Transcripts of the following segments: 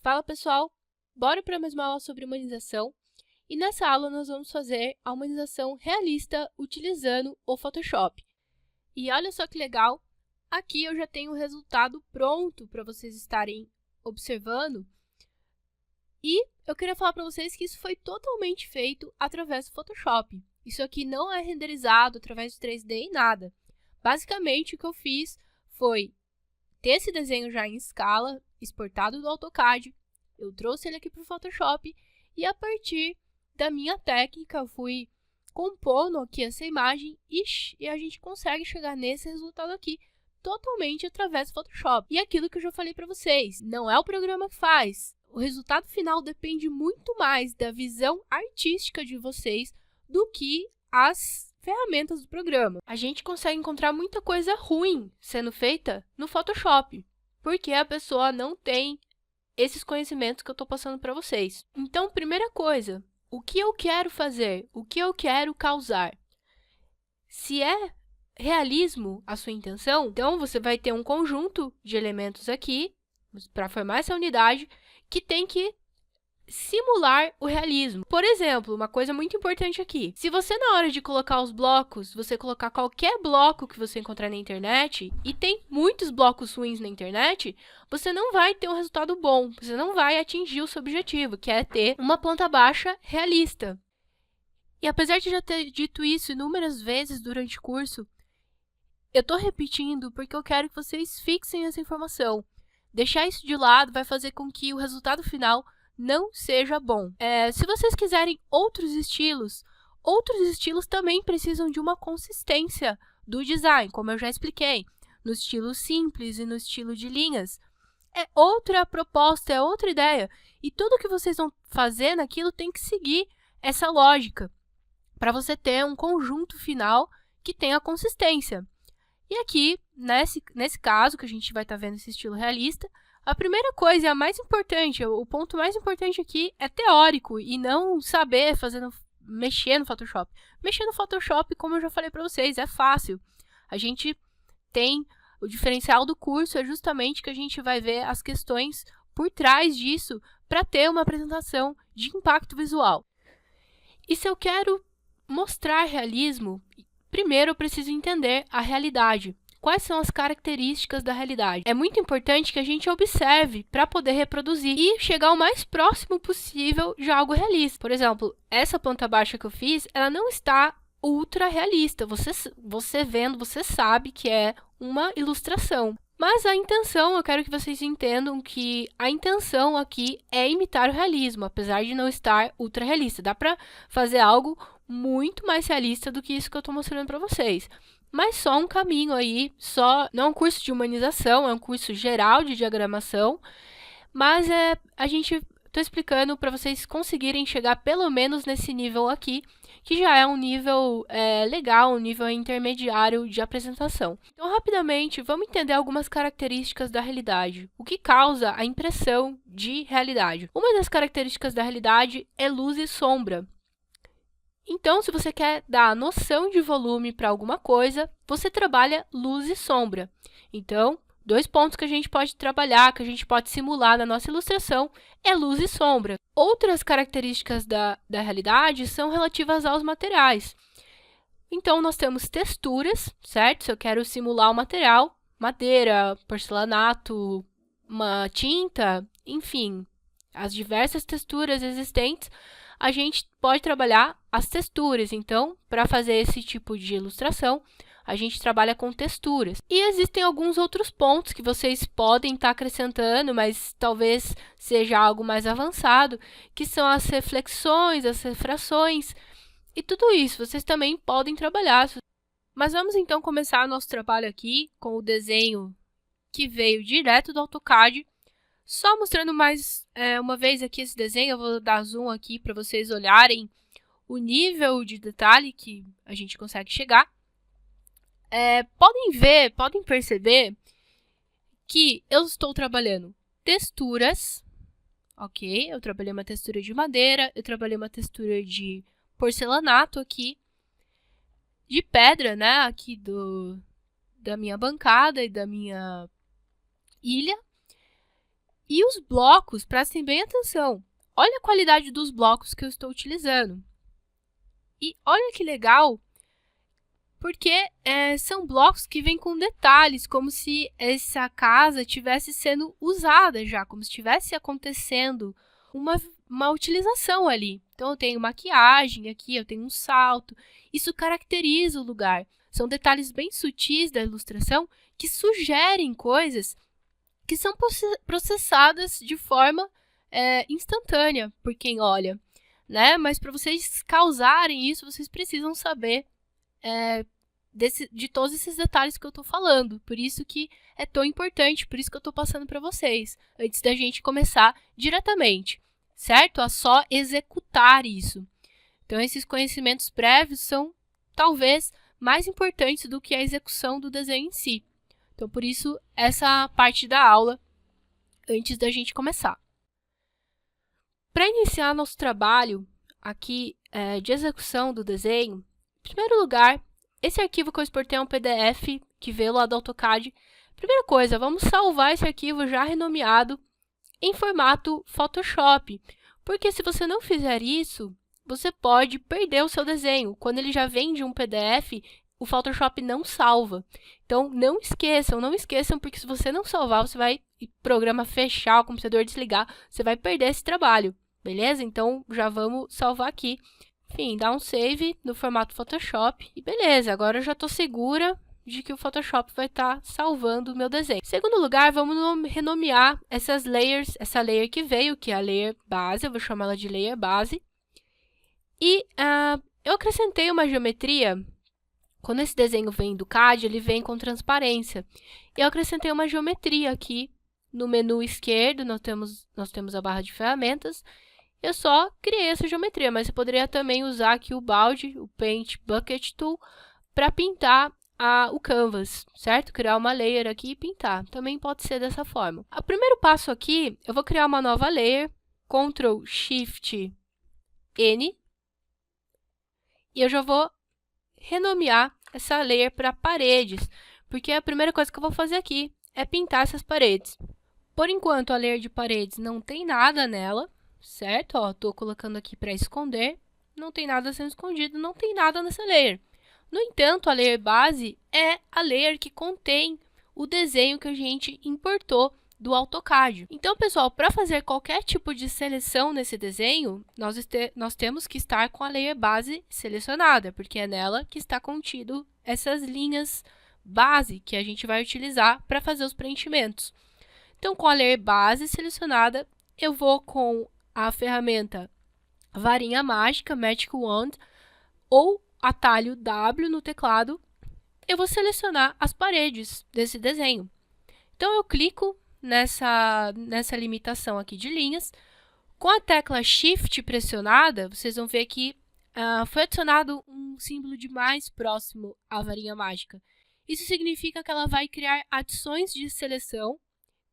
Fala pessoal, bora para mais uma aula sobre humanização e nessa aula nós vamos fazer a humanização realista utilizando o Photoshop. E olha só que legal, aqui eu já tenho o resultado pronto para vocês estarem observando e eu queria falar para vocês que isso foi totalmente feito através do Photoshop. Isso aqui não é renderizado através de 3D e nada. Basicamente o que eu fiz foi ter esse desenho já em escala, exportado do AutoCAD, eu trouxe ele aqui para o Photoshop e a partir da minha técnica eu fui compondo aqui essa imagem e a gente consegue chegar nesse resultado aqui totalmente através do Photoshop. E aquilo que eu já falei para vocês, não é o programa que faz. O resultado final depende muito mais da visão artística de vocês do que as ferramentas do programa. A gente consegue encontrar muita coisa ruim sendo feita no Photoshop, porque a pessoa não tem esses conhecimentos que eu estou passando para vocês. Então, primeira coisa, o que eu quero fazer? O que eu quero causar? Se é realismo a sua intenção, então você vai ter um conjunto de elementos aqui, para formar essa unidade, que tem que simular o realismo. Por exemplo, uma coisa muito importante aqui. Se você, na hora de colocar os blocos, você colocar qualquer bloco que você encontrar na internet, e tem muitos blocos ruins na internet, você não vai ter um resultado bom. Você não vai atingir o seu objetivo, que é ter uma planta baixa realista. E apesar de já ter dito isso inúmeras vezes durante o curso, eu tô repetindo porque eu quero que vocês fixem essa informação. Deixar isso de lado vai fazer com que o resultado final não seja bom. Se vocês quiserem outros estilos também precisam de uma consistência do design, como eu já expliquei, no estilo simples e no estilo de linhas. É outra proposta, é outra ideia. E tudo que vocês vão fazer naquilo tem que seguir essa lógica, para você ter um conjunto final que tenha consistência. E aqui, nesse caso, que a gente vai estar vendo esse estilo realista, a primeira coisa, e a mais importante, o ponto mais importante aqui é teórico e não saber mexer no Photoshop. Mexer no Photoshop, como eu já falei para vocês, é fácil. A gente tem o diferencial do curso, é justamente que a gente vai ver as questões por trás disso para ter uma apresentação de impacto visual. E se eu quero mostrar realismo, primeiro eu preciso entender a realidade. Quais são as características da realidade? É muito importante que a gente observe para poder reproduzir e chegar o mais próximo possível de algo realista. Por exemplo, essa planta baixa que eu fiz, ela não está ultra realista. Você vendo, você sabe que é uma ilustração. Mas a intenção, eu quero que vocês entendam que a intenção aqui é imitar o realismo, apesar de não estar ultra realista. Dá para fazer algo muito mais realista do que isso que eu estou mostrando para vocês. Mas só um caminho aí, não é um curso de humanização, é um curso geral de diagramação, mas estou explicando para vocês conseguirem chegar pelo menos nesse nível aqui, que já é um nível legal, um nível intermediário de apresentação. Então, rapidamente, vamos entender algumas características da realidade. O que causa a impressão de realidade? Uma das características da realidade é luz e sombra. Então, se você quer dar a noção de volume para alguma coisa, você trabalha luz e sombra. Então, dois pontos que a gente pode trabalhar, que a gente pode simular na nossa ilustração, é luz e sombra. Outras características da realidade são relativas aos materiais. Então, nós temos texturas, certo? Se eu quero simular um material, madeira, porcelanato, uma tinta, enfim, as diversas texturas existentes, a gente pode trabalhar as texturas. Então, para fazer esse tipo de ilustração, a gente trabalha com texturas. E existem alguns outros pontos que vocês podem estar acrescentando, mas talvez seja algo mais avançado, que são as reflexões, as refrações, e tudo isso vocês também podem trabalhar. Mas vamos então começar nosso trabalho aqui com o desenho que veio direto do AutoCAD. Só mostrando mais uma vez aqui esse desenho, eu vou dar zoom aqui para vocês olharem o nível de detalhe que a gente consegue chegar. Podem perceber que eu estou trabalhando texturas, ok? Eu trabalhei uma textura de madeira, eu trabalhei uma textura de porcelanato aqui, de pedra, né? Aqui da minha bancada e da minha ilha. E os blocos, prestem bem atenção. Olha a qualidade dos blocos que eu estou utilizando. E olha que legal, porque são blocos que vêm com detalhes, como se essa casa estivesse sendo usada já, como se estivesse acontecendo uma utilização ali. Então, eu tenho maquiagem aqui, eu tenho um salto. Isso caracteriza o lugar. São detalhes bem sutis da ilustração que sugerem coisas que são processadas de forma instantânea por quem olha, né? Mas para vocês causarem isso, vocês precisam saber de todos esses detalhes que eu estou falando. Por isso que é tão importante, por isso que eu estou passando para vocês, antes da gente começar diretamente, certo? A só executar isso. Então, esses conhecimentos prévios são, talvez, mais importantes do que a execução do desenho em si. Então, por isso, essa parte da aula, antes da gente começar. Para iniciar nosso trabalho aqui de execução do desenho, em primeiro lugar, esse arquivo que eu exportei é um PDF que veio lá do AutoCAD. Primeira coisa, vamos salvar esse arquivo já renomeado em formato Photoshop, porque se você não fizer isso, você pode perder o seu desenho. Quando ele já vem de um PDF, o Photoshop não salva. Então, não esqueçam, porque se você não salvar, você vai, programa fechar, o computador desligar, você vai perder esse trabalho, beleza? Então, já vamos salvar aqui. Enfim, dá um save no formato Photoshop e beleza, agora eu já estou segura de que o Photoshop vai estar salvando o meu desenho. Em segundo lugar, vamos renomear essas layers, essa layer que veio, que é a layer base, eu vou chamar ela de layer base. E eu acrescentei uma geometria. Quando esse desenho vem do CAD, ele vem com transparência. E eu acrescentei uma geometria aqui no menu esquerdo, nós temos a barra de ferramentas. Eu só criei essa geometria, mas você poderia também usar aqui o balde, o Paint Bucket Tool, para pintar o canvas, certo? Criar uma layer aqui e pintar. Também pode ser dessa forma. O primeiro passo aqui, eu vou criar uma nova layer, Ctrl Shift N, e eu já vou renomear essa layer para paredes, porque a primeira coisa que eu vou fazer aqui é pintar essas paredes. Por enquanto, a layer de paredes não tem nada nela, certo? Ó, tô colocando aqui para esconder, não tem nada sendo escondido, não tem nada nessa layer. No entanto, a layer base é a layer que contém o desenho que a gente importou do AutoCAD. Então, pessoal, para fazer qualquer tipo de seleção nesse desenho, nós temos que estar com a layer base selecionada, porque é nela que está contido essas linhas base que a gente vai utilizar para fazer os preenchimentos. Então, com a layer base selecionada, eu vou com a ferramenta varinha mágica, Magic Wand, ou atalho W no teclado, eu vou selecionar as paredes desse desenho. Então, eu clico nessa limitação aqui de linhas. Com a tecla Shift pressionada, vocês vão ver que foi adicionado um símbolo de mais próximo à varinha mágica. Isso significa que ela vai criar adições de seleção,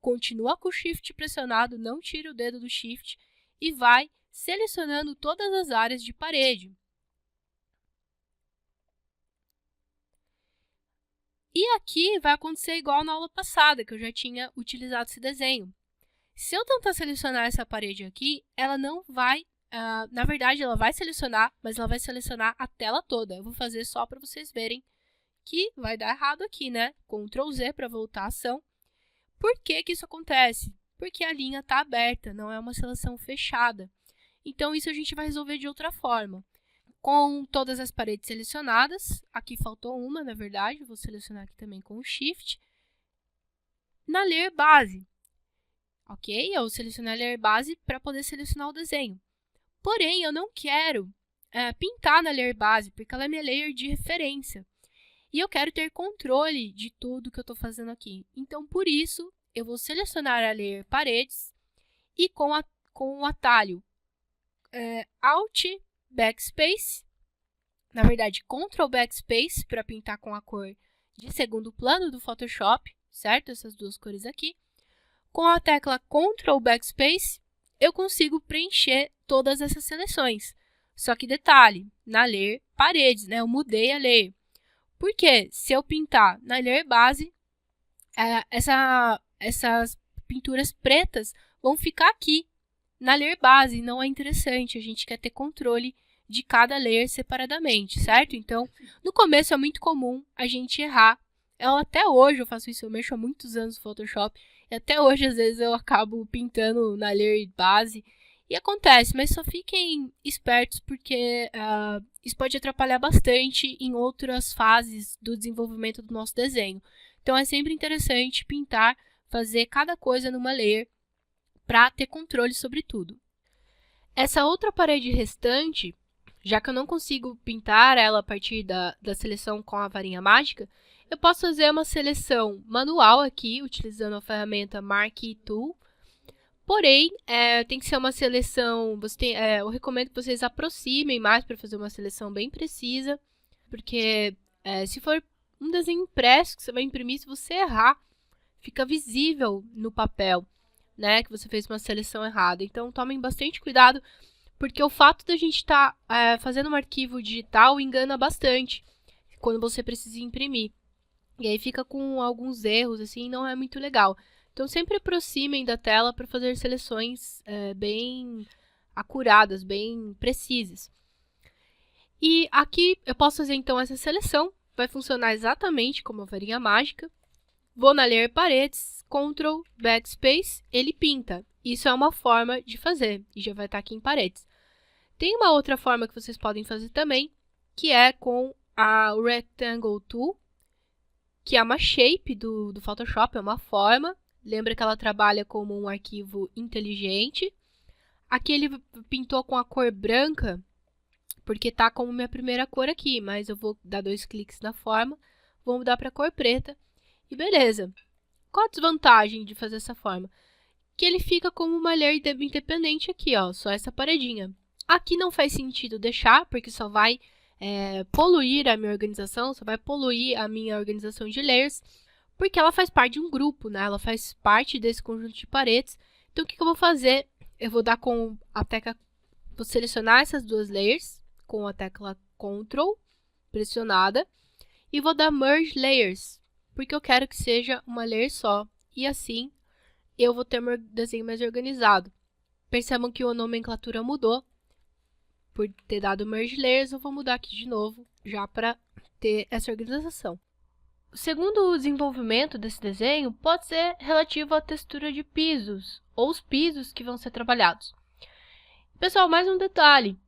continua com o Shift pressionado, não tira o dedo do Shift, e vai selecionando todas as áreas de parede. E aqui vai acontecer igual na aula passada, que eu já tinha utilizado esse desenho. Se eu tentar selecionar essa parede aqui, ela não vai, na verdade ela vai selecionar, mas ela vai selecionar a tela toda. Eu vou fazer só para vocês verem que vai dar errado aqui, né? Ctrl Z para voltar à ação. Por que que isso acontece? Porque a linha está aberta, não é uma seleção fechada. Então, isso a gente vai resolver de outra forma. Com todas as paredes selecionadas, aqui faltou uma, na verdade, vou selecionar aqui também com o Shift. Na layer base, ok? Eu selecionei a layer base para poder selecionar o desenho. Porém, eu não quero pintar na layer base, porque ela é minha layer de referência. E eu quero ter controle de tudo que eu estou fazendo aqui. Então, por isso, eu vou selecionar a layer paredes e com o atalho Alt Backspace, na verdade, Ctrl Backspace para pintar com a cor de segundo plano do Photoshop, certo? Essas duas cores aqui. Com a tecla Ctrl Backspace, eu consigo preencher todas essas seleções. Só que detalhe, na layer paredes, né? Eu mudei a layer. Porque se eu pintar na layer base, essas pinturas pretas vão ficar aqui na layer base. Não é interessante, a gente quer ter controle de cada layer separadamente, certo? Então, no começo é muito comum a gente errar. Até hoje eu faço isso, eu mexo há muitos anos no Photoshop. E até hoje, às vezes, eu acabo pintando na layer base. E acontece, mas só fiquem espertos porque isso pode atrapalhar bastante em outras fases do desenvolvimento do nosso desenho. Então, é sempre interessante pintar, fazer cada coisa numa layer para ter controle sobre tudo. Essa outra parede restante, já que eu não consigo pintar ela a partir da seleção com a varinha mágica, eu posso fazer uma seleção manual aqui, utilizando a ferramenta Marquee Tool. Porém, tem que ser uma seleção, eu recomendo que vocês aproximem mais para fazer uma seleção bem precisa, porque se for um desenho impresso que você vai imprimir, se você errar, fica visível no papel, né, que você fez uma seleção errada. Então, tomem bastante cuidado, porque o fato da gente estar fazendo um arquivo digital engana bastante quando você precisa imprimir. E aí fica com alguns erros, assim, não é muito legal. Então, sempre aproximem da tela para fazer seleções bem acuradas, bem precisas. E aqui eu posso fazer, então, essa seleção. Vai funcionar exatamente como a varinha mágica. Vou na layer paredes, Ctrl, Backspace, ele pinta. Isso é uma forma de fazer, e já vai estar aqui em paredes. Tem uma outra forma que vocês podem fazer também, que é com o Rectangle Tool, que é uma shape do Photoshop, é uma forma. Lembra que ela trabalha como um arquivo inteligente. Aqui ele pintou com a cor branca, porque está como minha primeira cor aqui, mas eu vou dar 2 cliques na forma, vou mudar para a cor preta e beleza. Qual a desvantagem de fazer essa forma? Que ele fica como uma layer independente aqui, ó, só essa paredinha. Aqui não faz sentido deixar, porque só vai poluir a minha organização, só vai poluir a minha organização de layers, porque ela faz parte de um grupo, né? Ela faz parte desse conjunto de paredes. Então, o que eu vou fazer? Eu vou dar com a tecla, vou selecionar essas duas layers com a tecla Ctrl pressionada e vou dar Merge Layers, porque eu quero que seja uma layer só. E assim, eu vou ter meu desenho mais organizado. Percebam que a nomenclatura mudou. Por ter dado Merge Layers, eu vou mudar aqui de novo, já para ter essa organização. O segundo desenvolvimento desse desenho pode ser relativo à textura de pisos, ou os pisos que vão ser trabalhados. Pessoal, mais um detalhe.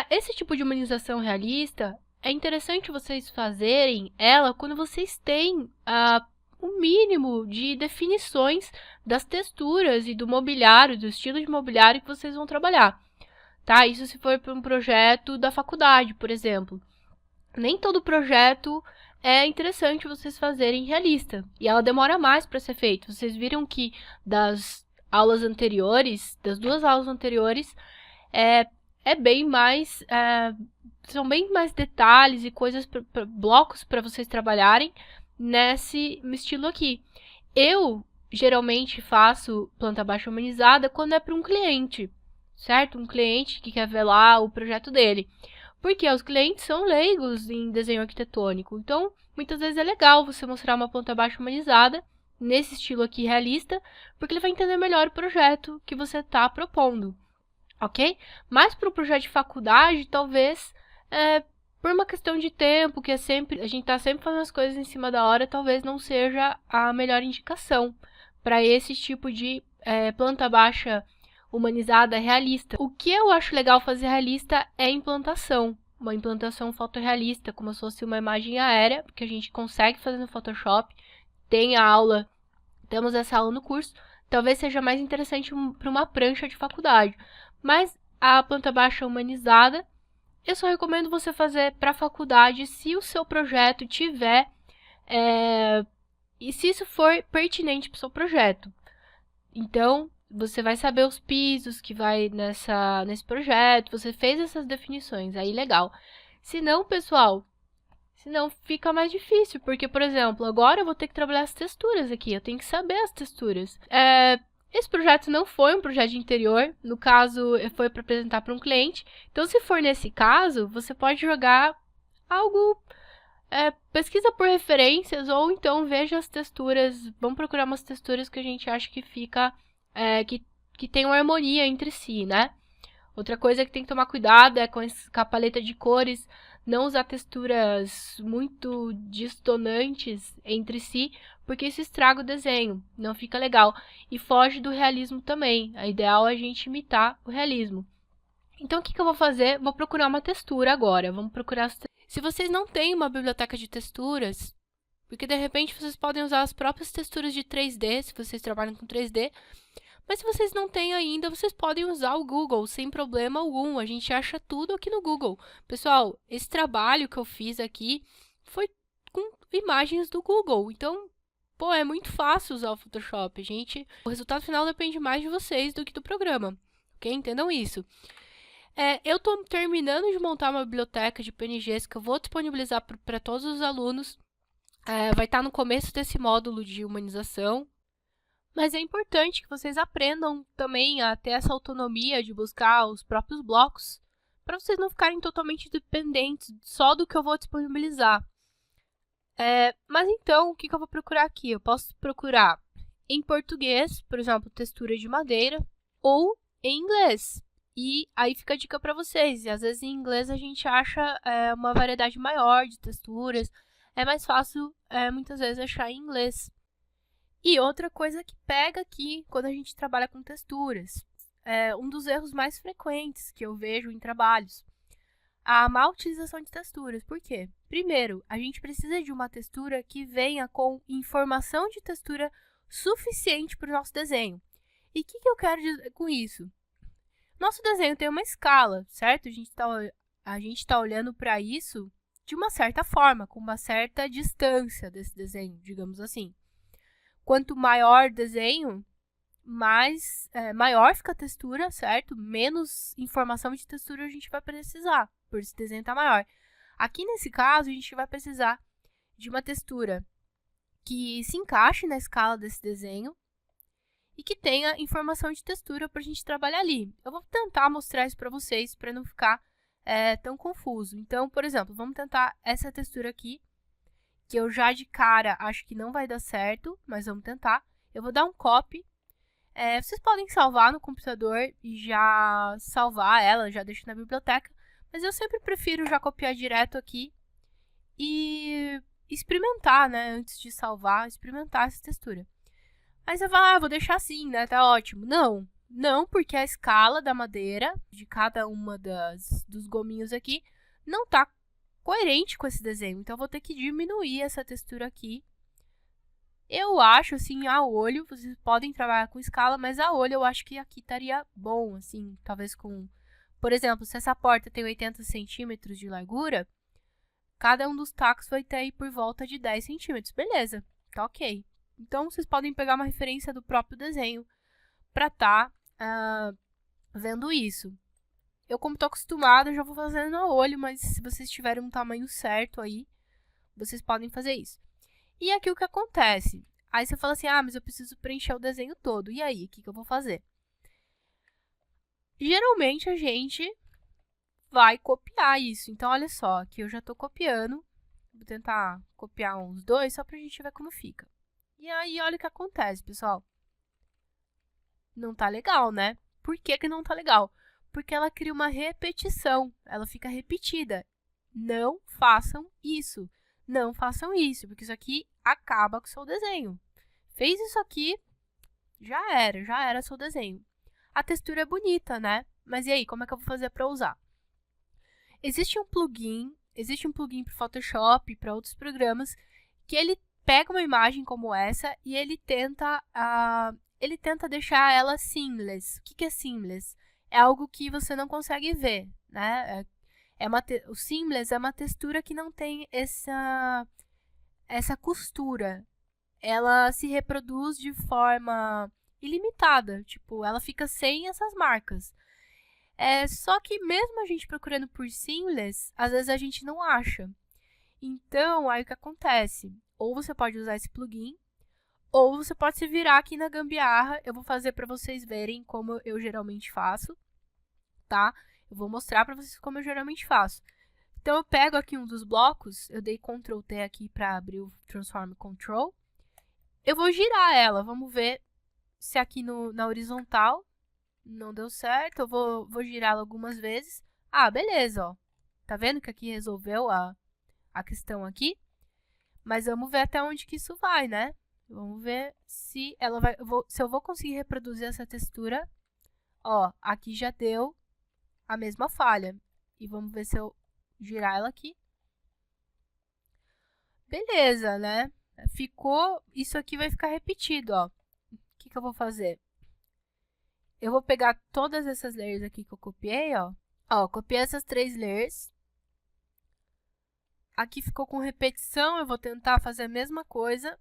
Esse tipo de humanização realista, é interessante vocês fazerem ela quando vocês têm o mínimo de definições das texturas e do mobiliário, do estilo de mobiliário que vocês vão trabalhar. Tá? Isso se for para um projeto da faculdade, por exemplo. Nem todo projeto é interessante vocês fazerem realista. E ela demora mais para ser feita. Vocês viram que das aulas anteriores, das 2 aulas anteriores, são bem mais detalhes e coisas, blocos para vocês trabalharem nesse estilo aqui. Eu, geralmente, faço planta baixa humanizada quando é para um cliente, certo? Um cliente que quer ver lá o projeto dele. Porque os clientes são leigos em desenho arquitetônico. Então, muitas vezes é legal você mostrar uma planta baixa humanizada, nesse estilo aqui realista, porque ele vai entender melhor o projeto que você está propondo, ok? Mas para o projeto de faculdade, talvez, por uma questão de tempo, que a gente está sempre fazendo as coisas em cima da hora, talvez não seja a melhor indicação para esse tipo de planta baixa humanizada realista. O que eu acho legal fazer realista é implantação. Uma implantação fotorrealista, como se fosse uma imagem aérea, que a gente consegue fazer no Photoshop. Temos essa aula no curso. Talvez seja mais interessante para uma prancha de faculdade. Mas a planta baixa humanizada, eu só recomendo você fazer para a faculdade se o seu projeto tiver... e se isso for pertinente para o seu projeto. Então, você vai saber os pisos que vai nesse projeto, você fez essas definições, aí legal. Se não, pessoal, fica mais difícil, porque, por exemplo, agora eu vou ter que trabalhar as texturas aqui, eu tenho que saber as texturas. Esse projeto não foi um projeto de interior, no caso, foi para apresentar para um cliente. Então, se for nesse caso, você pode jogar algo pesquisa por referências ou então veja as texturas, vamos procurar umas texturas que a gente acha que fica, que tem uma harmonia entre si, né? Outra coisa que tem que tomar cuidado é com a paleta de cores, não usar texturas muito distonantes entre si, porque isso estraga o desenho, não fica legal. E foge do realismo também, o ideal é a gente imitar o realismo. Então, o que eu vou fazer? Vou procurar uma textura agora, vamos procurar... Se vocês não têm uma biblioteca de texturas, porque de repente vocês podem usar as próprias texturas de 3D, se vocês trabalham com 3D, mas se vocês não têm ainda, vocês podem usar o Google sem problema algum. A gente acha tudo aqui no Google. Pessoal, esse trabalho que eu fiz aqui foi com imagens do Google. Então, pô, é muito fácil usar o Photoshop, gente. O resultado final depende mais de vocês do que do programa, ok? Entendam isso. Eu estou terminando de montar uma biblioteca de PNGs que eu vou disponibilizar para todos os alunos. Vai estar no começo desse módulo de humanização. Mas é importante que vocês aprendam também a ter essa autonomia de buscar os próprios blocos, para vocês não ficarem totalmente dependentes só do que eu vou disponibilizar. Mas então, o que eu vou procurar aqui? Eu posso procurar em português, por exemplo, textura de madeira, ou em inglês. E aí fica a dica para vocês. E às vezes em inglês a gente acha uma variedade maior de texturas. É mais fácil, muitas vezes, achar em inglês. E outra coisa que pega aqui quando a gente trabalha com texturas, um dos erros mais frequentes que eu vejo em trabalhos, a má utilização de texturas. Por quê? Primeiro, a gente precisa de uma textura que venha com informação de textura suficiente para o nosso desenho. E o que eu quero dizer com isso? Nosso desenho tem uma escala, certo? A gente tá olhando para isso de uma certa forma, com uma certa distância desse desenho, digamos assim. Quanto maior o desenho, maior fica a textura, certo? Menos informação de textura a gente vai precisar, por esse desenho estar maior. Aqui nesse caso, a gente vai precisar de uma textura que se encaixe na escala desse desenho e que tenha informação de textura para a gente trabalhar ali. Eu vou tentar mostrar isso para vocês, para não ficar tão confuso. Então, por exemplo, vamos tentar essa textura aqui, que eu já de cara acho que não vai dar certo, mas vamos tentar. Eu vou dar um copy. Vocês podem salvar no computador e já salvar ela, já deixo na biblioteca, mas eu sempre prefiro já copiar direto aqui e experimentar, né, antes de salvar, experimentar essa textura. Aí você fala, vou deixar assim, né, tá ótimo. Não, porque a escala da madeira, de cada uma dos gominhos aqui, não tá coerente com esse desenho. Então, eu vou ter que diminuir essa textura aqui. Eu acho, assim, a olho, vocês podem trabalhar com escala, mas a olho eu acho que aqui estaria bom, assim, talvez com... Por exemplo, se essa porta tem 80 centímetros de largura, cada um dos tacos vai ter aí por volta de 10 centímetros. Beleza, tá ok. Então, vocês podem pegar uma referência do próprio desenho para estar vendo isso. Eu, como estou acostumada, já vou fazendo a olho, mas se vocês tiverem um tamanho certo aí, vocês podem fazer isso. E aqui o que acontece? Aí você fala assim, mas eu preciso preencher o desenho todo. E aí, o que eu vou fazer? Geralmente, a gente vai copiar isso. Então, olha só, aqui eu já estou copiando. Vou tentar copiar uns dois, só para a gente ver como fica. E aí, olha o que acontece, pessoal. Não tá legal, né? Por que não tá legal? Porque ela cria uma repetição, ela fica repetida. Não façam isso. Não façam isso, porque isso aqui acaba com o seu desenho. Fez isso aqui, já era seu desenho. A textura é bonita, né? Mas e aí, como é que eu vou fazer para usar? Existe um plugin para o Photoshop e para outros programas que ele pega uma imagem como essa e ele tenta deixar ela seamless. O que é seamless? É algo que você não consegue ver, né? O seamless é uma textura que não tem essa costura. Ela se reproduz de forma ilimitada, tipo, ela fica sem essas marcas. Só que mesmo a gente procurando por seamless, às vezes a gente não acha. Então, aí o que acontece? Ou você pode usar esse plugin, ou você pode se virar aqui na gambiarra. Eu vou fazer para vocês verem como eu geralmente faço, tá? Eu vou mostrar para vocês como eu geralmente faço. Então eu pego aqui um dos blocos, eu dei Ctrl T aqui para abrir o Transform Control. Eu vou girar ela, vamos ver se aqui na horizontal não deu certo. Eu vou girá-la algumas vezes. Ah, beleza, ó. Tá vendo que aqui resolveu a questão aqui? Mas vamos ver até onde que isso vai, né? Vamos ver se ela vai, se eu vou conseguir reproduzir essa textura. Ó, aqui já deu a mesma falha. E vamos ver se eu girar ela aqui. Beleza, né? Ficou, isso aqui vai ficar repetido, ó. O que eu vou fazer? Eu vou pegar todas essas layers aqui que eu copiei, ó. Ó, copiei essas 3 layers. Aqui ficou com repetição, eu vou tentar fazer a mesma coisa.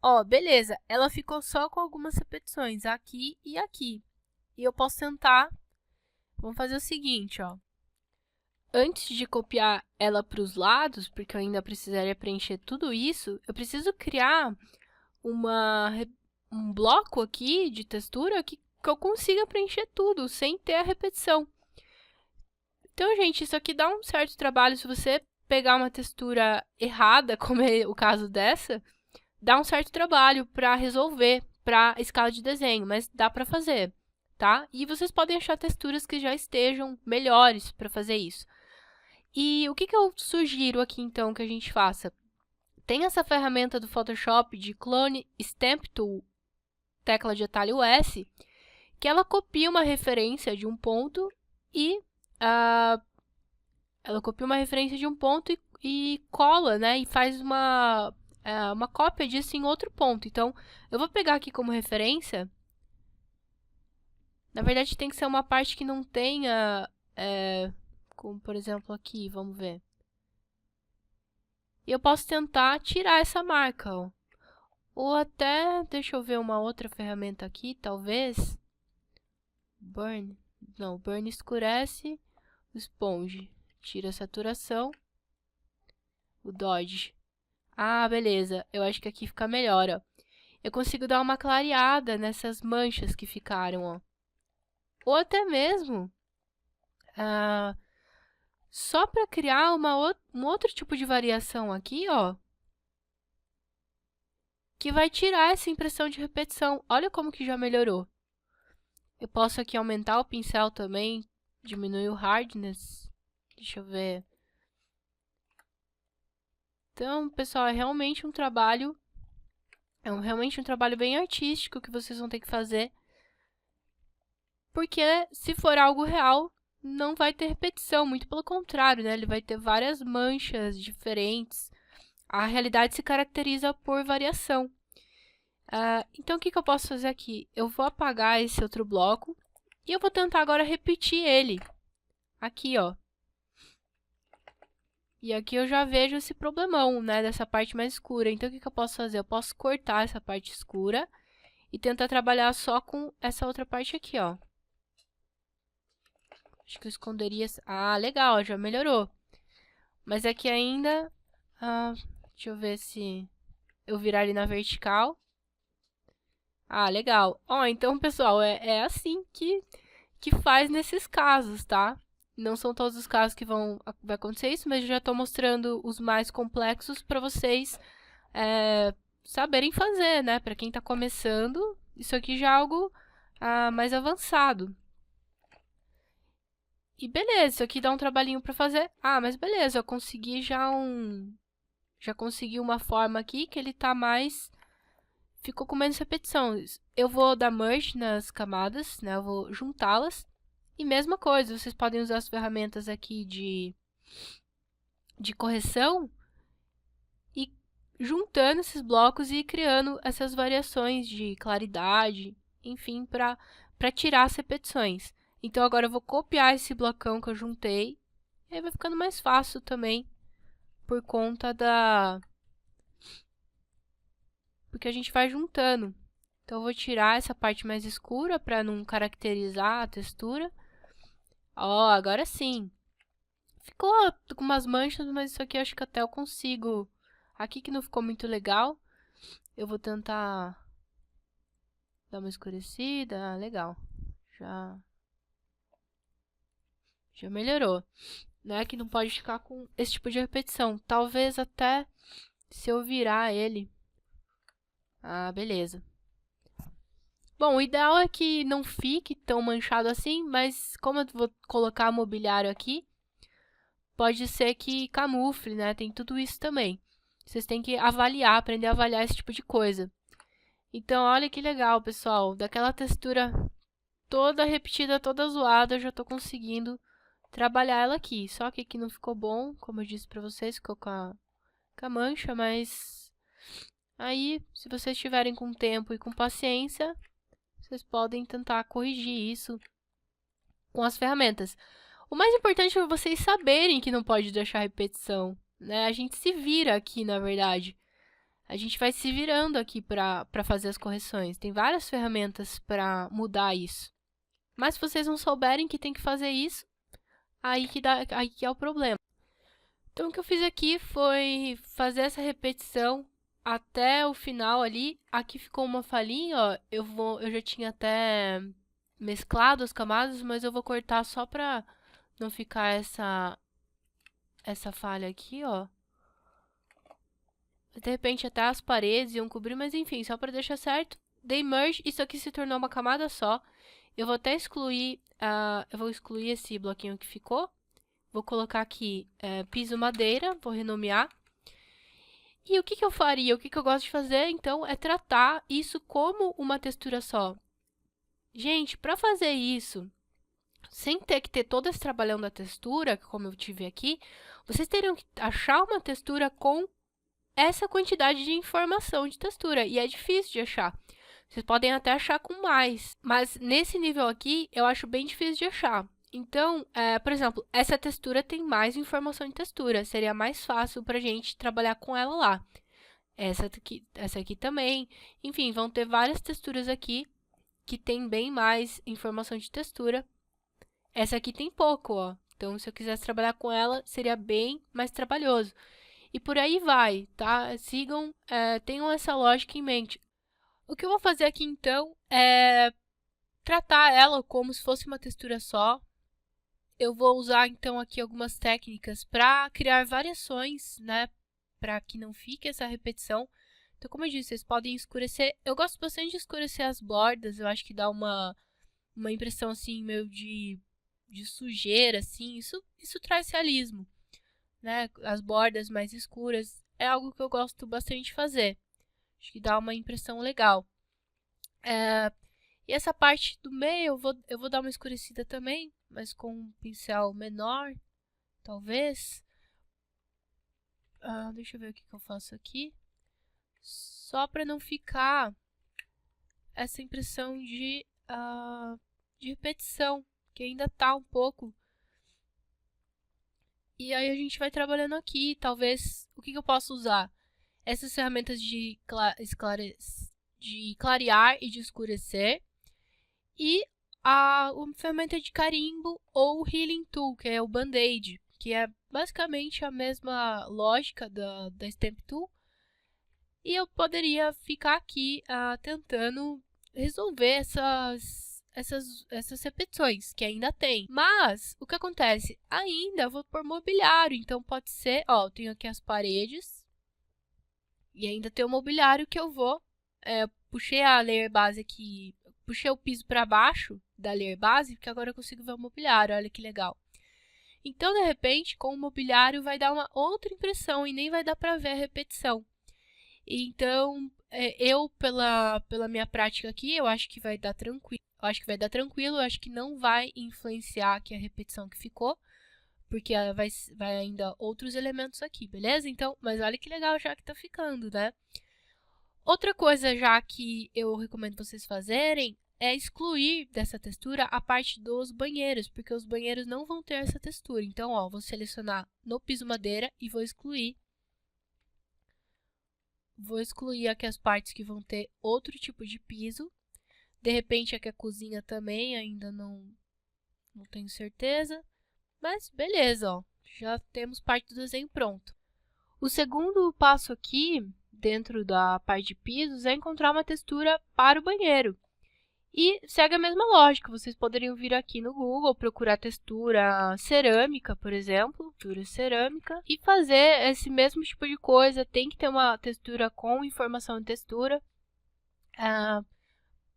Ó, beleza, ela ficou só com algumas repetições, aqui e aqui. E eu posso tentar, vamos fazer o seguinte, ó. Antes de copiar ela para os lados, porque eu ainda precisaria preencher tudo isso, eu preciso criar um bloco aqui de textura que eu consiga preencher tudo, sem ter a repetição. Então, gente, isso aqui dá um certo trabalho. Se você pegar uma textura errada, como é o caso dessa, dá um certo trabalho para resolver para a escala de desenho, mas dá para fazer, tá? E vocês podem achar texturas que já estejam melhores para fazer isso. E o que eu sugiro aqui, então, que a gente faça? Tem essa ferramenta do Photoshop de Clone Stamp Tool, tecla de atalho S, que ela copia uma referência de um ponto e cola, né? E faz uma cópia disso em outro ponto. Então, eu vou pegar aqui como referência. Na verdade, tem que ser uma parte que não tenha, como por exemplo aqui, vamos ver. E eu posso tentar tirar essa marca, ó. Ou até, deixa eu ver uma outra ferramenta aqui, talvez. Burn. Não, Burn escurece. O Sponge tira a saturação. O Dodge. Ah, beleza. Eu acho que aqui fica melhor, ó. Eu consigo dar uma clareada nessas manchas que ficaram, ó. Ou até mesmo só para criar um outro tipo de variação aqui, ó, que vai tirar essa impressão de repetição. Olha como que já melhorou. Eu posso aqui aumentar o pincel também, diminuir o hardness. Deixa eu ver. Então, pessoal, é realmente um trabalho bem artístico que vocês vão ter que fazer. Porque se for algo real, não vai ter repetição, muito pelo contrário, né? Ele vai ter várias manchas diferentes. A realidade se caracteriza por variação. Então, o que eu posso fazer aqui? Eu vou apagar esse outro bloco e eu vou tentar agora repetir ele. Aqui, ó. E aqui eu já vejo esse problemão, né? Dessa parte mais escura. Então, o que eu posso fazer? Eu posso cortar essa parte escura e tentar trabalhar só com essa outra parte aqui, ó. Acho que eu esconderia... Ah, legal, já melhorou. Mas aqui ainda... deixa eu ver se eu virar ele na vertical. Ah, legal. Ó, então, pessoal, é assim que faz nesses casos, tá? Não são todos os casos que vai acontecer isso, mas eu já estou mostrando os mais complexos para vocês saberem fazer, né? Para quem está começando, isso aqui já é algo mais avançado. E beleza, isso aqui dá um trabalhinho para fazer. Ah, mas beleza, eu consegui já consegui uma forma aqui que ele tá mais... Ficou com menos repetições. Eu vou dar merge nas camadas, né? Eu vou juntá-las. E mesma coisa, vocês podem usar as ferramentas aqui de correção e juntando esses blocos e criando essas variações de claridade, enfim, para tirar as repetições. Então, agora eu vou copiar esse blocão que eu juntei e aí vai ficando mais fácil também por conta porque a gente vai juntando. Então, eu vou tirar essa parte mais escura para não caracterizar a textura. Ó, agora sim. Ficou com umas manchas, mas isso aqui eu acho que até eu consigo. Aqui que não ficou muito legal. Eu vou tentar dar uma escurecida. Ah, legal. Já melhorou. né, que não pode ficar com esse tipo de repetição. Talvez até se eu virar ele. Ah, beleza. Bom, o ideal é que não fique tão manchado assim, mas como eu vou colocar mobiliário aqui, pode ser que camufle, né? Tem tudo isso também. Vocês têm que avaliar, aprender a avaliar esse tipo de coisa. Então, olha que legal, pessoal. Daquela textura toda repetida, toda zoada, eu já tô conseguindo trabalhar ela aqui. Só que aqui não ficou bom, como eu disse pra vocês, ficou com a mancha, mas aí, se vocês estiverem com tempo e com paciência, vocês podem tentar corrigir isso com as ferramentas. O mais importante é vocês saberem que não pode deixar repetição, né? A gente se vira aqui, na verdade. A gente vai se virando aqui para fazer as correções. Tem várias ferramentas para mudar isso. Mas se vocês não souberem que tem que fazer isso, aí que é o problema. Então, o que eu fiz aqui foi fazer essa repetição até o final ali. Aqui ficou uma falhinha, ó. Eu já tinha até mesclado as camadas, mas eu vou cortar só pra não ficar essa falha aqui, ó. De repente até as paredes iam cobrir, mas enfim, só pra deixar certo. Dei merge, isso aqui se tornou uma camada só. Eu vou até excluir, eu vou excluir esse bloquinho que ficou. Vou colocar aqui piso madeira, vou renomear. E o que eu faria? O que eu gosto de fazer, então, é tratar isso como uma textura só. Gente, para fazer isso, sem ter que ter todo esse trabalhão da textura, como eu tive aqui, vocês teriam que achar uma textura com essa quantidade de informação de textura. E é difícil de achar. Vocês podem até achar com mais, mas nesse nível aqui, eu acho bem difícil de achar. Então, por exemplo, essa textura tem mais informação de textura. Seria mais fácil para a gente trabalhar com ela lá. Essa aqui também. Enfim, vão ter várias texturas aqui que tem bem mais informação de textura. Essa aqui tem pouco, ó. Então, se eu quisesse trabalhar com ela, seria bem mais trabalhoso. E por aí vai, tá? Sigam, tenham essa lógica em mente. O que eu vou fazer aqui, então, é tratar ela como se fosse uma textura só. Eu vou usar, então, aqui algumas técnicas para criar variações, né? Para que não fique essa repetição. Então, como eu disse, vocês podem escurecer. Eu gosto bastante de escurecer as bordas. Eu acho que dá uma impressão, assim, meio de sujeira, assim. Isso traz realismo, né? As bordas mais escuras é algo que eu gosto bastante de fazer. Acho que dá uma impressão legal. E essa parte do meio eu vou dar uma escurecida também, mas com um pincel menor, talvez. Deixa eu ver o que eu faço aqui. Só para não ficar essa impressão de repetição, que ainda tá um pouco. E aí a gente vai trabalhando aqui, talvez, o que eu posso usar? Essas ferramentas de clarear e de escurecer. E uma ferramenta de carimbo ou Healing Tool, que é o Band-Aid, que é basicamente a mesma lógica da Stamp Tool. E eu poderia ficar aqui tentando resolver essas repetições, que ainda tem. Mas, o que acontece? Ainda eu vou pôr mobiliário, então pode ser, ó, eu tenho aqui as paredes, e ainda tem o mobiliário que eu vou, puxei a layer base aqui, puxei o piso para baixo da layer base, porque agora eu consigo ver o mobiliário, olha que legal. Então, de repente, com o mobiliário vai dar uma outra impressão e nem vai dar para ver a repetição. Então, eu, pela minha prática aqui, eu acho que vai dar tranquilo. Eu acho que não vai influenciar aqui a repetição que ficou, porque vai ainda outros elementos aqui, beleza? Então, mas olha que legal já que tá ficando, né? Outra coisa já que eu recomendo vocês fazerem é excluir dessa textura a parte dos banheiros, porque os banheiros não vão ter essa textura. Então, ó, vou selecionar no piso madeira e vou excluir. Vou excluir aqui as partes que vão ter outro tipo de piso. De repente, aqui a cozinha também, ainda não tenho certeza. Mas beleza, ó, já temos parte do desenho pronto. O segundo passo aqui, dentro da parte de pisos, é encontrar uma textura para o banheiro. E segue a mesma lógica, vocês poderiam vir aqui no Google, procurar textura cerâmica, por exemplo, textura cerâmica, e fazer esse mesmo tipo de coisa. Tem que ter uma textura com informação em textura.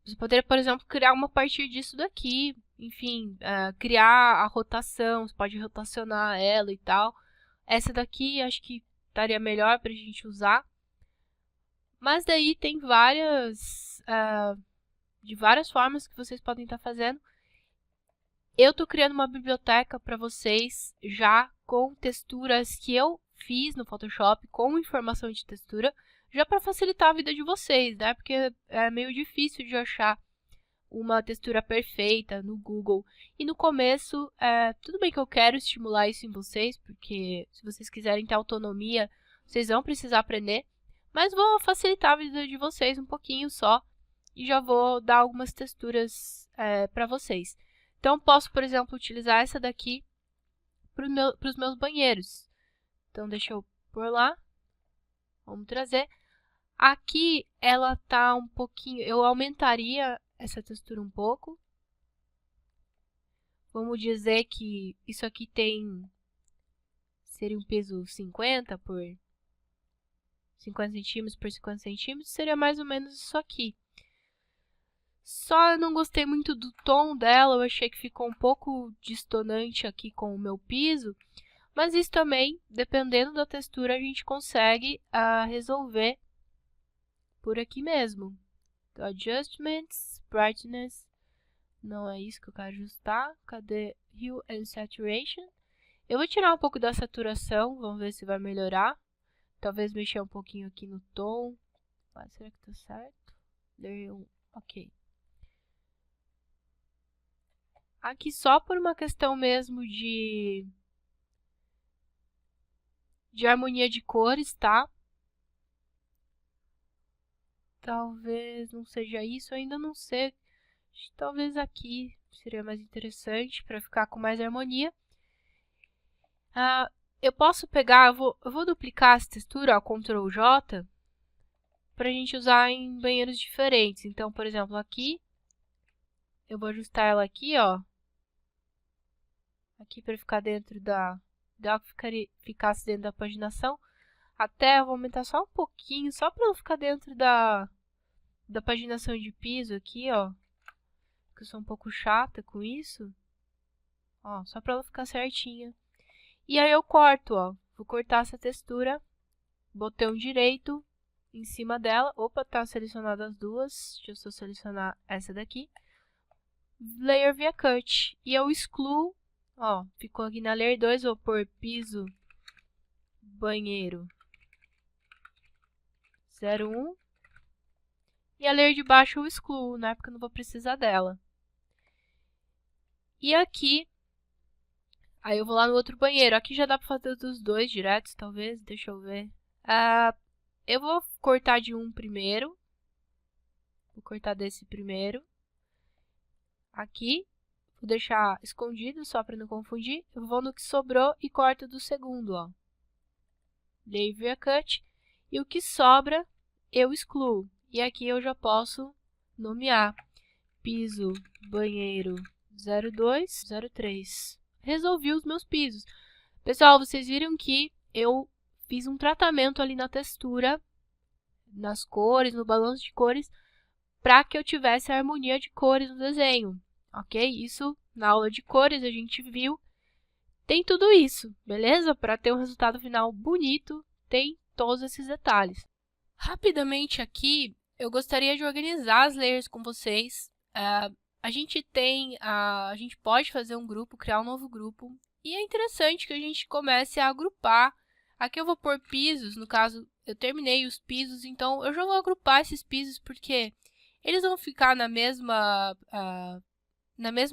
Você poderia, por exemplo, criar uma a partir disso daqui, enfim, criar a rotação, você pode rotacionar ela e tal. Essa daqui acho que estaria melhor para a gente usar. Mas daí tem de várias formas que vocês podem estar fazendo. Eu estou criando uma biblioteca para vocês já com texturas que eu fiz no Photoshop, com informação de textura, já para facilitar a vida de vocês, né? Porque é meio difícil de achar uma textura perfeita no Google. E no começo, tudo bem que eu quero estimular isso em vocês, porque se vocês quiserem ter autonomia, vocês vão precisar aprender. Mas vou facilitar a vida de vocês um pouquinho só e já vou dar algumas texturas para vocês. Então, posso, por exemplo, utilizar essa daqui para os meus banheiros. Então, deixa eu pôr lá. Vamos trazer. Aqui, ela tá um pouquinho... Eu aumentaria essa textura um pouco. Vamos dizer que isso aqui seria um peso 50 por 50 centímetros por 50 centímetros. Seria mais ou menos isso aqui. Só eu não gostei muito do tom dela, eu achei que ficou um pouco distonante aqui com o meu piso. Mas isso também, dependendo da textura, a gente consegue resolver por aqui mesmo. Então, Adjustments, Brightness, não é isso que eu quero ajustar. Cadê Hue and Saturation? Eu vou tirar um pouco da saturação, vamos ver se vai melhorar. Talvez mexer um pouquinho aqui no tom. Será que tá certo? Ok. Aqui só por uma questão mesmo de harmonia de cores, tá? Talvez não seja isso, eu ainda não sei. Talvez aqui seria mais interessante para ficar com mais harmonia. Eu posso pegar, eu vou duplicar essa textura, ó, Ctrl J, para a gente usar em banheiros diferentes. Então, por exemplo, aqui, eu vou ajustar ela aqui, ó. Aqui para ficar dentro ficasse dentro da paginação. Até eu vou aumentar só um pouquinho, só para ela ficar dentro da paginação de piso aqui, ó. Porque eu sou um pouco chata com isso. Ó, só para ela ficar certinha. E aí eu corto, ó. Vou cortar essa textura. Botão direito em cima dela. Opa, tá selecionado as duas. Deixa eu só selecionar essa daqui. Layer via Cut. E eu excluo, ó, ficou aqui na Layer 2, vou pôr piso, banheiro 01. E a layer de baixo eu excluo, né, porque eu não vou precisar dela. E aqui, aí eu vou lá no outro banheiro. Aqui já dá pra fazer dos dois diretos, talvez, deixa eu ver. Eu vou cortar de um primeiro. Vou cortar desse primeiro. Aqui, vou deixar escondido só para não confundir. Eu vou no que sobrou e corto do segundo, ó. Layer via Cut. E o que sobra, eu excluo. E aqui eu já posso nomear piso, banheiro 02, 03. Resolvi os meus pisos. Pessoal, vocês viram que eu fiz um tratamento ali na textura, nas cores, no balanço de cores, para que eu tivesse a harmonia de cores no desenho, ok? Isso na aula de cores a gente viu. Tem tudo isso, beleza? Para ter um resultado final bonito, tem todos esses detalhes. Rapidamente aqui, eu gostaria de organizar as layers com vocês. A gente pode fazer um grupo, criar um novo grupo. E é interessante que a gente comece a agrupar. Aqui eu vou pôr pisos, no caso, eu terminei os pisos, então eu já vou agrupar esses pisos, porque eles vão ficar na mesma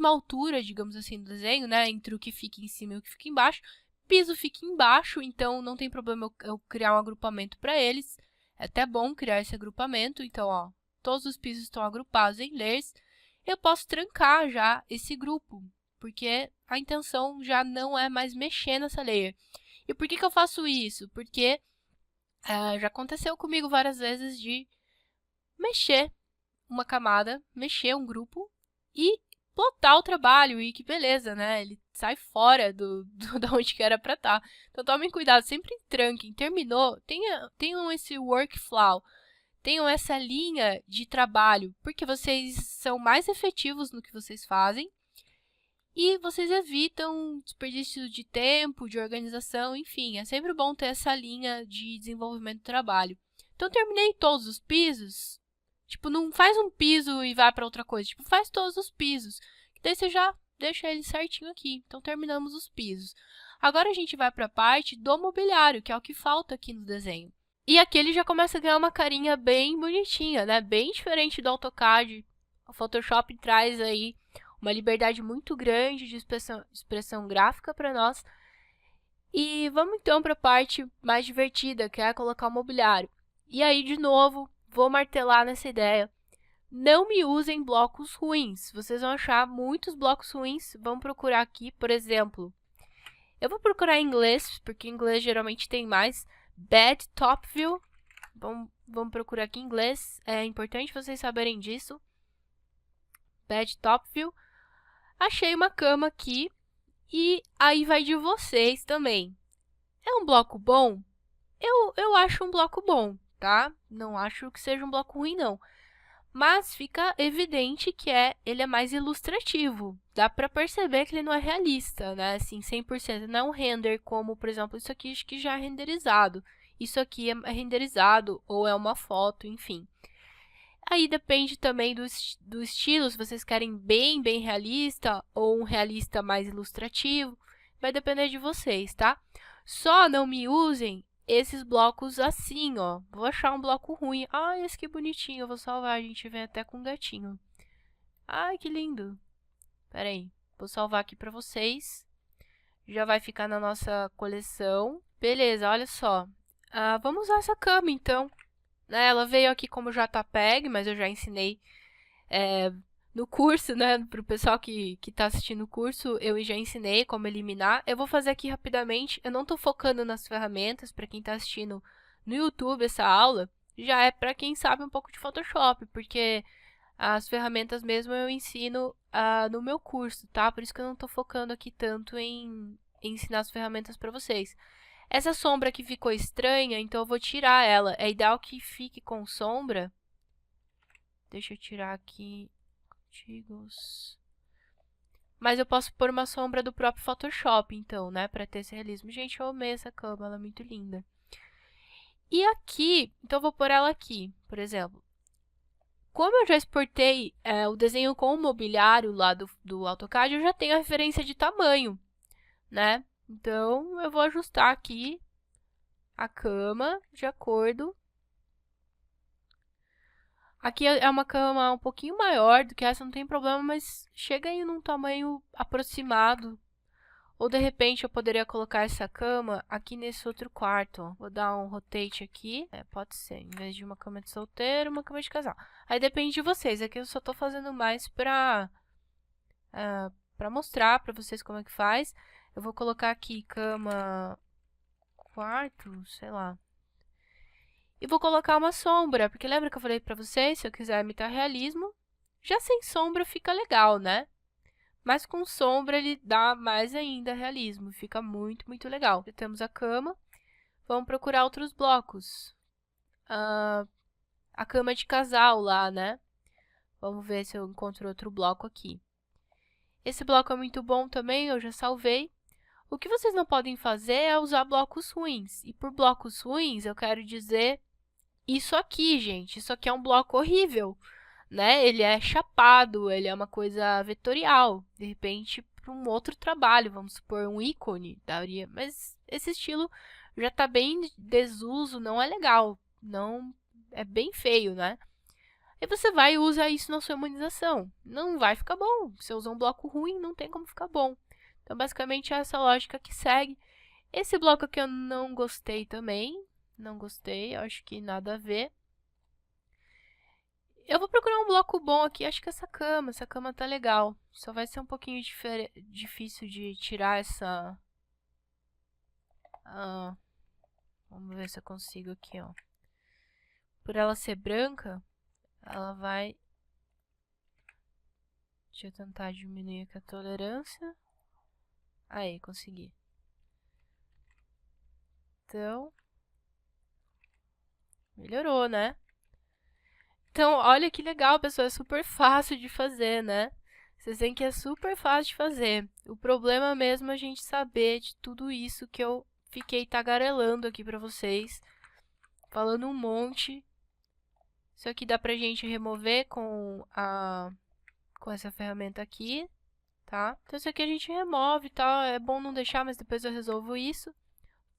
altura, digamos assim, do desenho, né? Entre o que fica em cima e o que fica embaixo. Piso fica embaixo, então não tem problema eu criar um agrupamento para eles. É até bom criar esse agrupamento. Então, ó, todos os pisos estão agrupados em layers. Eu posso trancar já esse grupo, porque a intenção já não é mais mexer nessa layer. E por que eu faço isso? Porque já aconteceu comigo várias vezes de mexer uma camada, mexer um grupo e plotar o trabalho e que beleza, né? Ele sai fora da onde que era para estar. Então tomem cuidado, sempre tranquem. Terminou, tenham esse workflow, tenham essa linha de trabalho, porque vocês são mais efetivos no que vocês fazem e vocês evitam desperdício de tempo, de organização, enfim. É sempre bom ter essa linha de desenvolvimento do trabalho. Então, terminei todos os pisos. Tipo, não faz um piso e vai para outra coisa. Tipo, faz todos os pisos. Daí você já deixa ele certinho aqui. Então, terminamos os pisos. Agora, a gente vai para a parte do mobiliário, que é o que falta aqui no desenho. E aqui ele já começa a ganhar uma carinha bem bonitinha, né? Bem diferente do AutoCAD. O Photoshop traz aí uma liberdade muito grande de expressão gráfica para nós. E vamos então para a parte mais divertida, que é colocar o mobiliário. E aí, de novo, vou martelar nessa ideia. Não me usem blocos ruins. Vocês vão achar muitos blocos ruins. Vamos procurar aqui, por exemplo. Eu vou procurar em inglês, porque em inglês geralmente tem mais. Bad Top View. Vamos procurar aqui em inglês. É importante vocês saberem disso. Bad Top View. Achei uma cama aqui. E aí vai de vocês também. É um bloco bom? Eu acho um bloco bom, tá? Não acho que seja um bloco ruim, não. Mas fica evidente que ele é mais ilustrativo. Dá pra perceber que ele não é realista, né? Assim, 100%. Não é um render como, por exemplo, isso aqui acho que já é renderizado. Isso aqui é renderizado ou é uma foto, enfim. Aí depende também do estilo, se vocês querem bem realista ou um realista mais ilustrativo. Vai depender de vocês, tá? Só não me usem esses blocos assim, ó. Vou achar um bloco ruim. Ai, esse que bonitinho, eu vou salvar. A gente vem até com um gatinho. Ai, que lindo. Pera aí, vou salvar aqui pra vocês. Já vai ficar na nossa coleção. Beleza, olha só. Vamos usar essa cama, então. Ela veio aqui como JPEG, mas eu já ensinei no curso, né? Para o pessoal que está assistindo o curso, eu já ensinei como eliminar. Eu vou fazer aqui rapidamente. Eu não estou focando nas ferramentas. Para quem está assistindo no YouTube essa aula, já é para quem sabe um pouco de Photoshop, porque as ferramentas mesmo eu ensino no meu curso, tá? Por isso que eu não estou focando aqui tanto em ensinar as ferramentas para vocês. Essa sombra aqui ficou estranha, então eu vou tirar ela. É ideal que fique com sombra. Deixa eu tirar aqui. Antigos. Mas eu posso pôr uma sombra do próprio Photoshop, então, né? Pra ter esse realismo. Gente, eu amei essa cama, ela é muito linda. E aqui, então eu vou pôr ela aqui, por exemplo. Como eu já exportei o desenho com o mobiliário lá do AutoCAD, eu já tenho a referência de tamanho, né? Então, eu vou ajustar aqui a cama de acordo. Aqui é uma cama um pouquinho maior do que essa, não tem problema, mas chega aí num tamanho aproximado. Ou, de repente, eu poderia colocar essa cama aqui nesse outro quarto. Ó. Vou dar um rotate aqui. Pode ser, em vez de uma cama de solteiro, uma cama de casal. Aí depende de vocês. Aqui eu só tô fazendo mais pra mostrar pra vocês como é que faz. Eu vou colocar aqui cama quarto, sei lá. E vou colocar uma sombra, porque lembra que eu falei pra vocês, se eu quiser imitar realismo, já sem sombra fica legal, né? Mas com sombra ele dá mais ainda realismo, fica muito legal. Já temos a cama, vamos procurar outros blocos. A cama de casal lá, né? Vamos ver se eu encontro outro bloco aqui. Esse bloco é muito bom também, eu já salvei. O que vocês não podem fazer é usar blocos ruins. E por blocos ruins, eu quero dizer isso aqui, gente. Isso aqui é um bloco horrível, né? Ele é chapado, ele é uma coisa vetorial. De repente, para um outro trabalho, vamos supor, um ícone, daria. Mas esse estilo já está bem desuso, não é legal. Não é bem feio, né? E você vai e usa isso na sua humanização. Não vai ficar bom. Se eu usar um bloco ruim, não tem como ficar bom. Então, basicamente, é essa lógica que segue. Esse bloco aqui eu não gostei também. Não gostei, acho que nada a ver. Eu vou procurar um bloco bom aqui, acho que essa cama tá legal. Só vai ser um pouquinho difícil de tirar essa... vamos ver se eu consigo aqui, ó. Por ela ser branca, ela vai Deixa eu tentar diminuir aqui a tolerância. Aí, consegui. Então, melhorou, né? Então, olha que legal, pessoal. É super fácil de fazer, né? Vocês veem que é super fácil de fazer. O problema mesmo é a gente saber de tudo isso que eu fiquei tagarelando aqui pra vocês. Falando um monte. Isso aqui dá pra gente remover com essa ferramenta aqui, tá? Então, isso aqui a gente remove e tal. É bom não deixar, mas depois eu resolvo isso.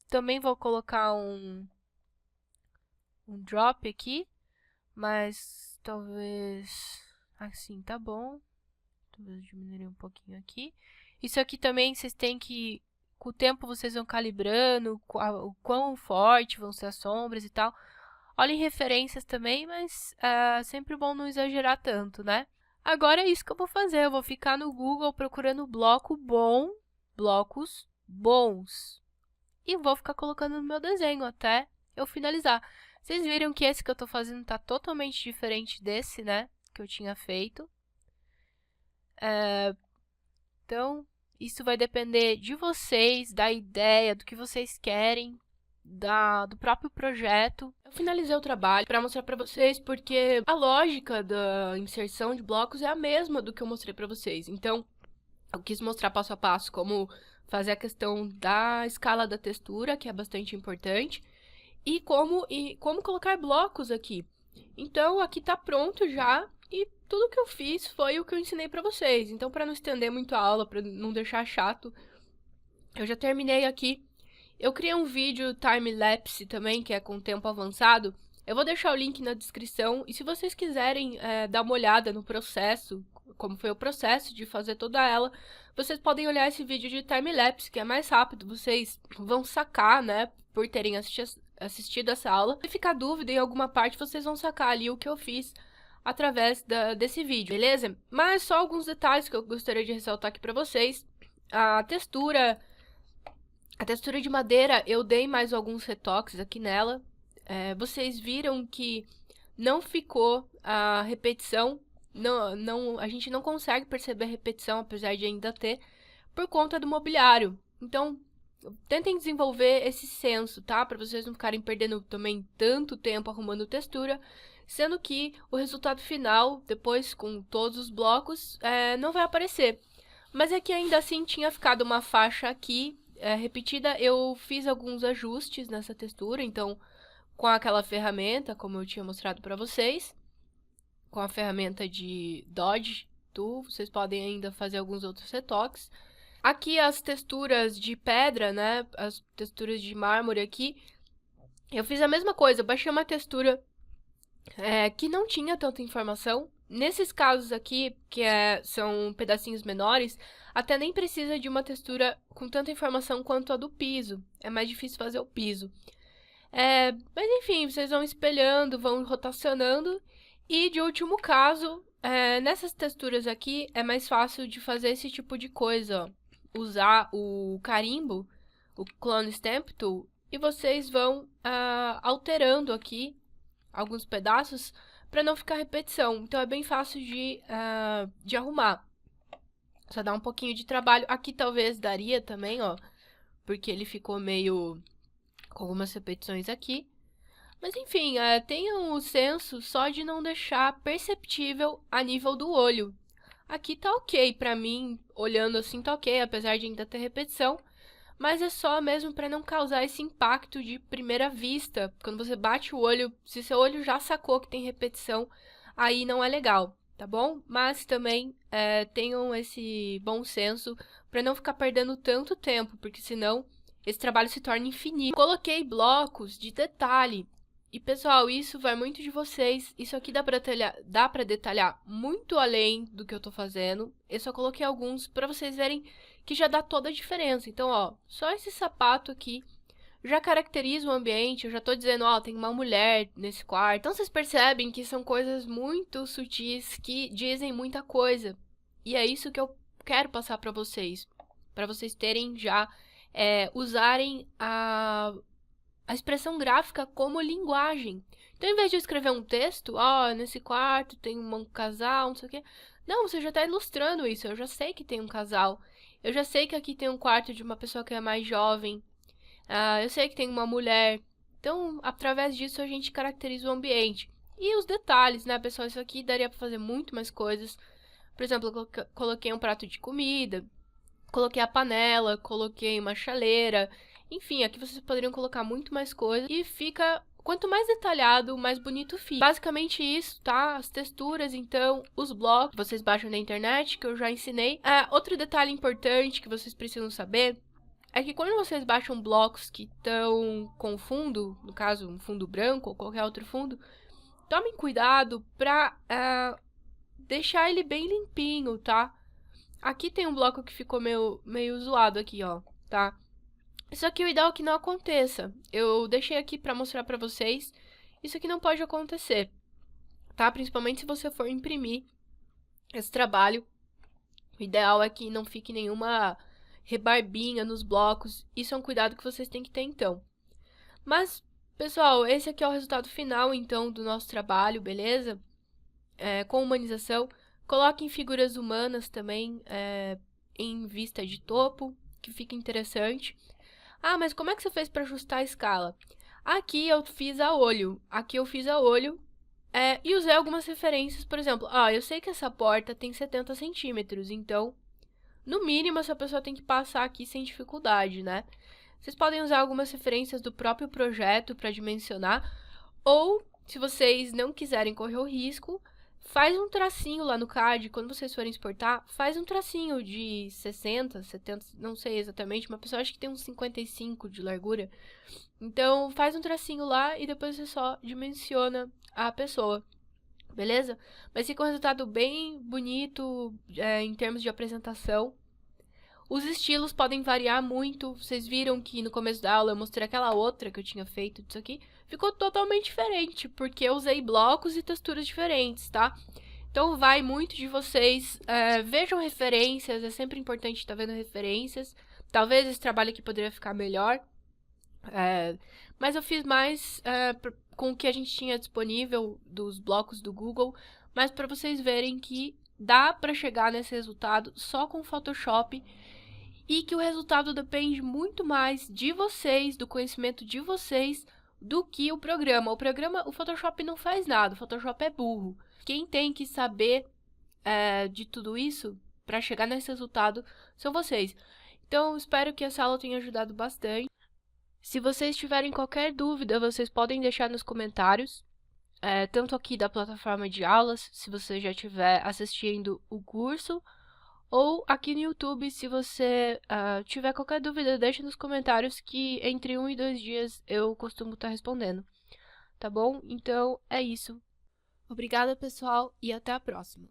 Também vou colocar um drop aqui, mas talvez assim tá bom. Talvez diminuir um pouquinho aqui. Isso aqui também vocês têm que, com o tempo vocês vão calibrando o quão forte vão ser as sombras e tal. Olhem referências também, mas é sempre bom não exagerar tanto, né? Agora é isso que eu vou fazer. Eu vou ficar no Google procurando blocos bons. E vou ficar colocando no meu desenho até eu finalizar. Vocês viram que esse que eu tô fazendo tá totalmente diferente desse, né? Que eu tinha feito. Então, isso vai depender de vocês, da ideia, do que vocês querem, do próprio projeto. Eu finalizei o trabalho para mostrar para vocês porque a lógica da inserção de blocos é a mesma do que eu mostrei para vocês. Então, eu quis mostrar passo a passo como fazer a questão da escala da textura, que é bastante importante, e como colocar blocos aqui. Então, aqui tá pronto já, e tudo que eu fiz foi o que eu ensinei pra vocês. Então, para não estender muito a aula, para não deixar chato, eu já terminei aqui. Eu criei um vídeo time-lapse também, que é com tempo avançado. Eu vou deixar o link na descrição, e se vocês quiserem dar uma olhada no processo, como foi o processo de fazer toda ela, vocês podem olhar esse vídeo de time-lapse, que é mais rápido, vocês vão sacar, né, por terem assistido essa aula. Se ficar dúvida em alguma parte, vocês vão sacar ali o que eu fiz através desse vídeo, beleza? Mas só alguns detalhes que eu gostaria de ressaltar aqui pra vocês. A textura de madeira, eu dei mais alguns retoques aqui nela. Vocês viram que não ficou a repetição, a gente não consegue perceber a repetição, apesar de ainda ter, por conta do mobiliário. Então, tentem desenvolver esse senso, tá? Para vocês não ficarem perdendo também tanto tempo arrumando textura, sendo que o resultado final, depois com todos os blocos, não vai aparecer. Mas é que ainda assim tinha ficado uma faixa aqui repetida. Eu fiz alguns ajustes nessa textura, então com aquela ferramenta, como eu tinha mostrado para vocês, com a ferramenta de Dodge Tool, vocês podem ainda fazer alguns outros retoques. Aqui as texturas de pedra, né, as texturas de mármore aqui, eu fiz a mesma coisa, eu baixei uma textura que não tinha tanta informação. Nesses casos aqui, que são pedacinhos menores, até nem precisa de uma textura com tanta informação quanto a do piso. É mais difícil fazer o piso. Mas enfim, vocês vão espelhando, vão rotacionando. E de último caso, nessas texturas aqui, é mais fácil de fazer esse tipo de coisa, ó. Usar o carimbo, o Clone Stamp Tool, e vocês vão alterando aqui alguns pedaços para não ficar repetição. Então, é bem fácil de arrumar. Só dá um pouquinho de trabalho. Aqui talvez daria também, ó, porque ele ficou meio com algumas repetições aqui. Mas enfim, tenham o senso só de não deixar perceptível a nível do olho. Aqui tá ok, pra mim, olhando assim tá ok, apesar de ainda ter repetição. Mas é só mesmo para não causar esse impacto de primeira vista. Quando você bate o olho, se seu olho já sacou que tem repetição, aí não é legal, tá bom? Mas também tenham esse bom senso para não ficar perdendo tanto tempo, porque senão esse trabalho se torna infinito. Coloquei blocos de detalhe. E, pessoal, isso vai muito de vocês. Isso aqui dá pra detalhar muito além do que eu tô fazendo. Eu só coloquei alguns pra vocês verem que já dá toda a diferença. Então, ó, só esse sapato aqui já caracteriza o ambiente. Eu já tô dizendo, ó, tem uma mulher nesse quarto. Então, vocês percebem que são coisas muito sutis que dizem muita coisa. E é isso que eu quero passar pra vocês terem já, usarem a expressão gráfica como linguagem. Então, em vez de eu escrever um texto, ó, nesse quarto tem um casal, não sei o quê. Não, você já está ilustrando isso, eu já sei que tem um casal, eu já sei que aqui tem um quarto de uma pessoa que é mais jovem, eu sei que tem uma mulher. Então, através disso, a gente caracteriza o ambiente. E os detalhes, né, pessoal? Isso aqui daria para fazer muito mais coisas. Por exemplo, eu coloquei um prato de comida, coloquei a panela, coloquei uma chaleira. Enfim, aqui vocês poderiam colocar muito mais coisas. E fica... Quanto mais detalhado, mais bonito fica. Basicamente isso, tá? As texturas, então, os blocos, vocês baixam na internet, que eu já ensinei. Outro detalhe importante que vocês precisam saber é que quando vocês baixam blocos que estão com fundo, no caso, um fundo branco ou qualquer outro fundo, tomem cuidado pra deixar ele bem limpinho, tá? Aqui tem um bloco que ficou meio zoado aqui, ó, tá? Isso aqui o ideal é que não aconteça. Eu deixei aqui pra mostrar pra vocês. Isso aqui não pode acontecer, tá? Principalmente se você for imprimir esse trabalho. O ideal é que não fique nenhuma rebarbinha nos blocos. Isso é um cuidado que vocês têm que ter, então. Mas, pessoal, esse aqui é o resultado final, então, do nosso trabalho, beleza? Com humanização. Coloquem figuras humanas também em vista de topo, que fica interessante. Mas como é que você fez para ajustar a escala? Aqui eu fiz a olho. E usei algumas referências, por exemplo, eu sei que essa porta tem 70 centímetros, então, no mínimo, essa pessoa tem que passar aqui sem dificuldade, né? Vocês podem usar algumas referências do próprio projeto para dimensionar, ou, se vocês não quiserem correr o risco, faz um tracinho lá no CAD, quando vocês forem exportar, faz um tracinho de 60, 70, não sei exatamente, uma pessoa acha que tem uns 55 de largura. Então, faz um tracinho lá e depois você só dimensiona a pessoa, beleza? Mas fica um resultado bem bonito em termos de apresentação. Os estilos podem variar muito. Vocês viram que no começo da aula eu mostrei aquela outra que eu tinha feito disso aqui. Ficou totalmente diferente, porque eu usei blocos e texturas diferentes, tá? Então vai muito de vocês. Vejam referências, é sempre importante estar vendo referências. Talvez esse trabalho aqui poderia ficar melhor. Mas eu fiz mais com o que a gente tinha disponível dos blocos do Google. Mas para vocês verem que dá para chegar nesse resultado só com o Photoshop. E que o resultado depende muito mais de vocês, do conhecimento de vocês, do que o programa. O Photoshop não faz nada, o Photoshop é burro. Quem tem que saber de tudo isso para chegar nesse resultado são vocês. Então, espero que essa aula tenha ajudado bastante. Se vocês tiverem qualquer dúvida, vocês podem deixar nos comentários, tanto aqui da plataforma de aulas, se você já estiver assistindo o curso, ou aqui no YouTube, se você tiver qualquer dúvida, deixe nos comentários que entre 1 e 2 dias eu costumo estar respondendo. Tá bom? Então, é isso. Obrigada, pessoal, e até a próxima.